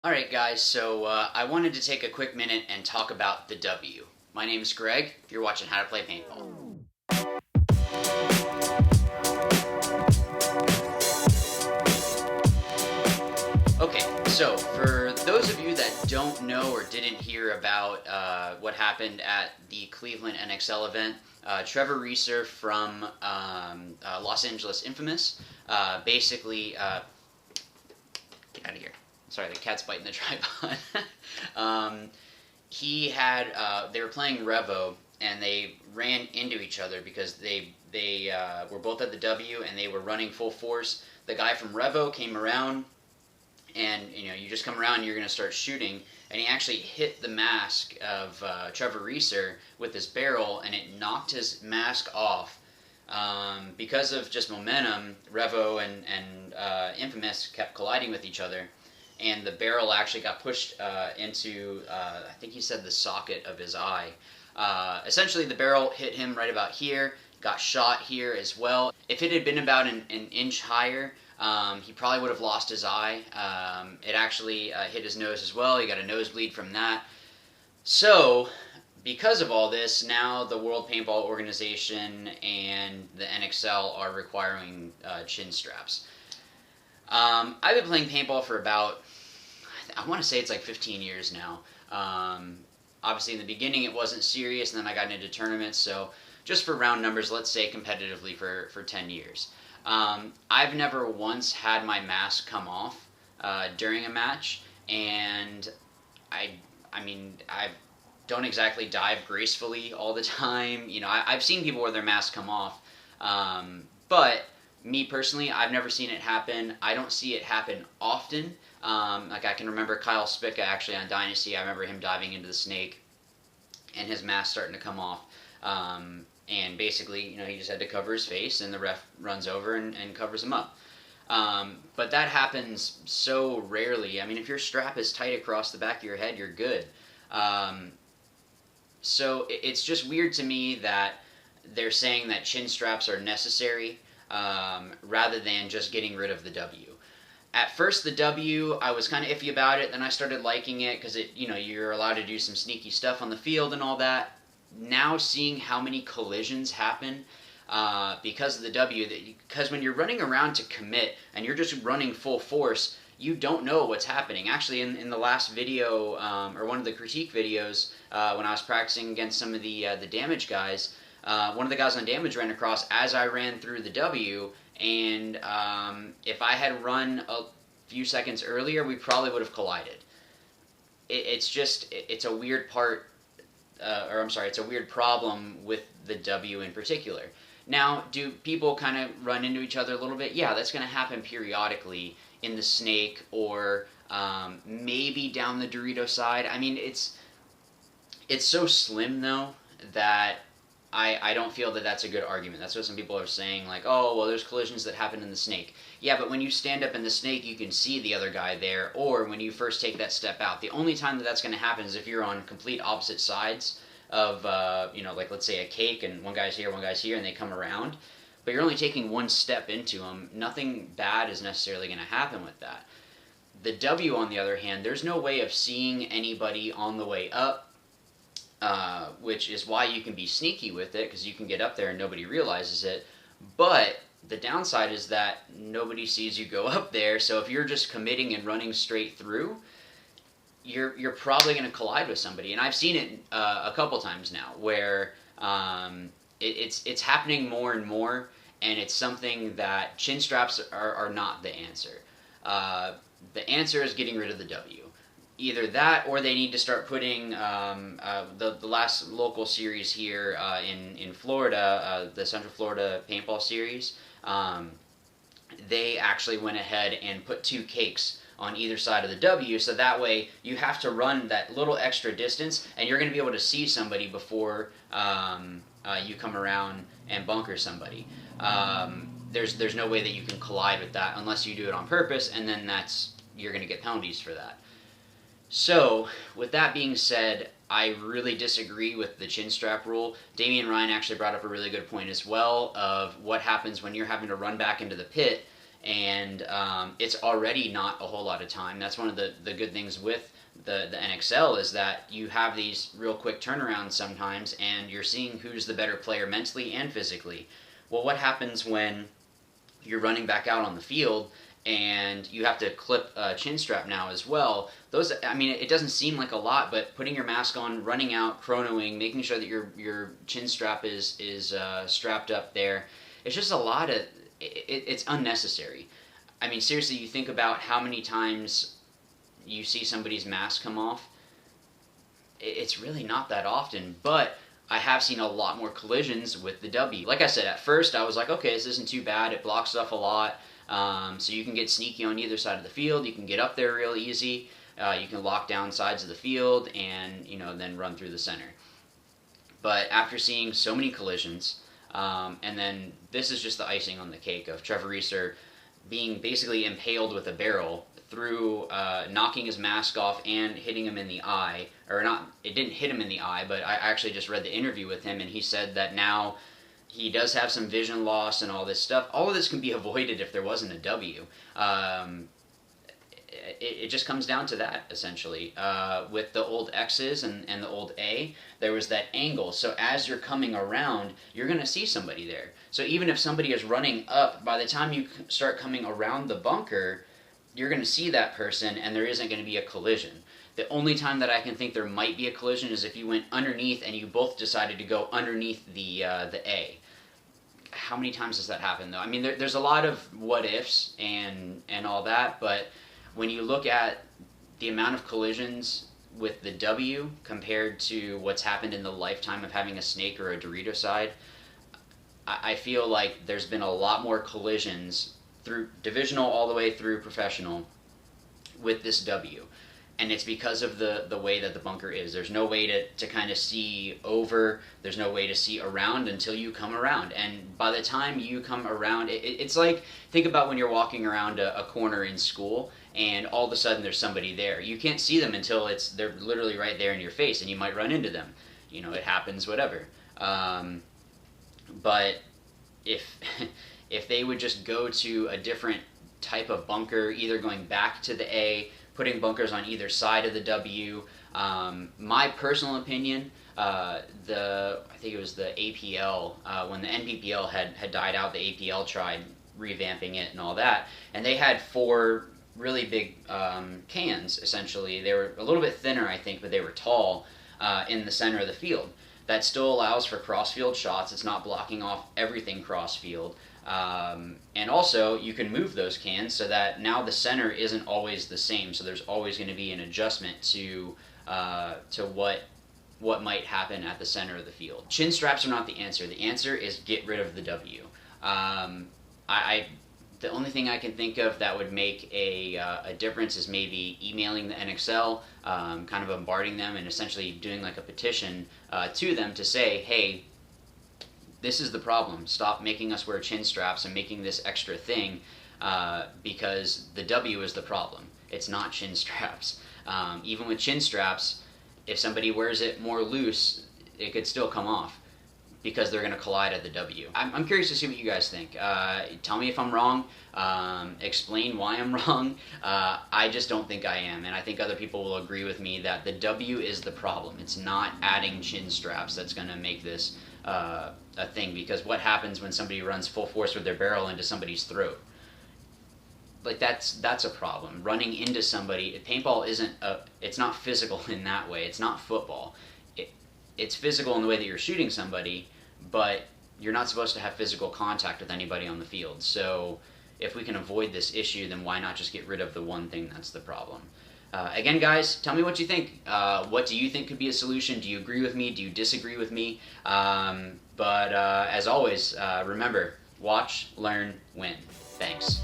Alright guys, so I wanted to take a quick minute and talk about the W. My name is Greg, you're watching How to Play Paintball. Okay, so for those of you that don't know or didn't hear about what happened at the Cleveland NXL event, Trevor Reeser from Los Angeles Infamous basically get out of here. Sorry, the cat's biting the tripod. He had they were playing Revo and they ran into each other because they were both at the W and they were running full force. The guy from Revo came around and you just come around and you're going to start shooting, and he actually hit the mask of Trevor Reeser with his barrel and it knocked his mask off. Because of just momentum, Revo and Infamous kept colliding with each other, and the barrel actually got pushed into, I think he said, the socket of his eye. Essentially, the barrel hit him right about here, got shot here as well. If it had been about an inch higher, he probably would have lost his eye. It actually hit his nose as well. He got a nosebleed from that. So, because of all this, now the World Paintball Organization and the NXL are requiring chin straps. I've been playing paintball for about, I want to say it's like 15 years now. Obviously, in the beginning, it wasn't serious, and then I got into tournaments. So, just for round numbers, let's say competitively for 10 years. I've never once had my mask come off during a match, and I don't exactly dive gracefully all the time. I've seen people where their masks come off, but me personally, I've never seen it happen. I don't see it happen often. Like I can remember Kyle Spica actually on Dynasty. I remember him diving into the snake and his mask starting to come off. And basically, he just had to cover his face, and the ref runs over and covers him up. But that happens so rarely. I mean, if your strap is tight across the back of your head, you're good. So it's just weird to me that they're saying that chin straps are necessary rather than just getting rid of the W. At first, the W, I was kind of iffy about it. Then I started liking it because you're allowed to do some sneaky stuff on the field and all that. Now seeing how many collisions happen because of the W, because when you're running around to commit and you're just running full force, you don't know what's happening. Actually, in the last video, or one of the critique videos, when I was practicing against some of the damage guys, one of the guys on damage ran across as I ran through the W, and if I had run a few seconds earlier, we probably would have collided. It's a weird part, it's a weird problem with the W in particular. Now, do people kind of run into each other a little bit? Yeah, that's going to happen periodically in the snake or maybe down the Dorito side. I mean, it's so slim, though, that I don't feel that that's a good argument. That's what some people are saying, like, oh, well, there's collisions that happen in the snake. Yeah, but when you stand up in the snake, you can see the other guy there, or when you first take that step out. The only time that that's going to happen is if you're on complete opposite sides of, like let's say a cake, and one guy's here, and they come around. But you're only taking one step into them. Nothing bad is necessarily going to happen with that. The W, on the other hand, there's no way of seeing anybody on the way up, which is why you can be sneaky with it, because you can get up there and nobody realizes it. But the downside is that nobody sees you go up there, so if you're just committing and running straight through, you're probably going to collide with somebody. And I've seen it a couple times now, where it's happening more and more, and it's something that chin straps are not the answer. The answer is getting rid of the W. Either that, or they need to start putting the last local series here in Florida, the Central Florida Paintball Series. They actually went ahead and put 2 cakes on either side of the W, so that way you have to run that little extra distance, and you're going to be able to see somebody before you come around and bunker somebody. There's no way that you can collide with that unless you do it on purpose, and then you're going to get penalties for that. So, with that being said, I really disagree with the chin strap rule. Damian Ryan actually brought up a really good point as well of what happens when you're having to run back into the pit and it's already not a whole lot of time. That's one of the good things with the NXL is that you have these real quick turnarounds sometimes, and you're seeing who's the better player mentally and physically. Well, what happens when you're running back out on the field and you have to clip a chin strap now as well? Those, I mean, it doesn't seem like a lot, but putting your mask on, running out, chronoing, making sure that your chin strap is strapped up there, it's just a lot of, it's unnecessary. I mean, seriously, you think about how many times you see somebody's mask come off. It's really not that often, but I have seen a lot more collisions with the W. Like I said, at first I was like, okay, this isn't too bad. It blocks stuff a lot, so you can get sneaky on either side of the field. You can get up there real easy. You can lock down sides of the field and then run through the center. But after seeing so many collisions, and then this is just the icing on the cake of Trevor Reeser being basically impaled with a barrel through knocking his mask off and hitting him in the eye, or not, it didn't hit him in the eye, but I actually just read the interview with him, and he said that now he does have some vision loss and all this stuff. All of this can be avoided if there wasn't a W. It just comes down to that, essentially. With the old X's and the old A, there was that angle. So as you're coming around, you're going to see somebody there. So even if somebody is running up, by the time you start coming around the bunker, you're going to see that person, and there isn't going to be a collision. The only time that I can think there might be a collision is if you went underneath and you both decided to go underneath the A. How many times does that happen, though? I mean, there's a lot of what-ifs and all that, but when you look at the amount of collisions with the W compared to what's happened in the lifetime of having a snake or a Dorito side, I feel like there's been a lot more collisions through divisional all the way through professional with this W. And it's because of the way that the bunker is. There's no way to kind of see over. There's no way to see around until you come around. And by the time you come around, it's like, think about when you're walking around a corner in school and all of a sudden there's somebody there. You can't see them until they're literally right there in your face, and you might run into them. It happens, whatever. But if they would just go to a different type of bunker, either going back to the A, putting bunkers on either side of the W. My personal opinion, I think it was the APL, when the NPPL had died out, the APL tried revamping it and all that, and they had 4 really big cans, essentially. They were a little bit thinner, I think, but they were tall in the center of the field. That still allows for cross-field shots. It's not blocking off everything cross-field. And also, you can move those cans so that now the center isn't always the same. So there's always going to be an adjustment to what might happen at the center of the field. Chin straps are not the answer. The answer is get rid of the W. The only thing I can think of that would make a difference is maybe emailing the NXL, kind of bombarding them and essentially doing like a petition to them to say, hey, this is the problem. Stop making us wear chin straps and making this extra thing, because the W is the problem. It's not chin straps. Even with chin straps, if somebody wears it more loose, it could still come off because they're going to collide at the W. I'm curious to see what you guys think. Tell me if I'm wrong. Explain why I'm wrong. I just don't think I am, and I think other people will agree with me that the W is the problem. It's not adding chin straps that's going to make this a thing, because what happens when somebody runs full force with their barrel into somebody's throat? Like, that's a problem. Running into somebody, paintball it's not physical in that way. It's not football. It's physical in the way that you're shooting somebody, but you're not supposed to have physical contact with anybody on the field. So if we can avoid this issue, then why not just get rid of the one thing that's the problem? Again, guys, tell me what you think. What do you think could be a solution? Do you agree with me? Do you disagree with me? But as always, remember, watch, learn, win. Thanks.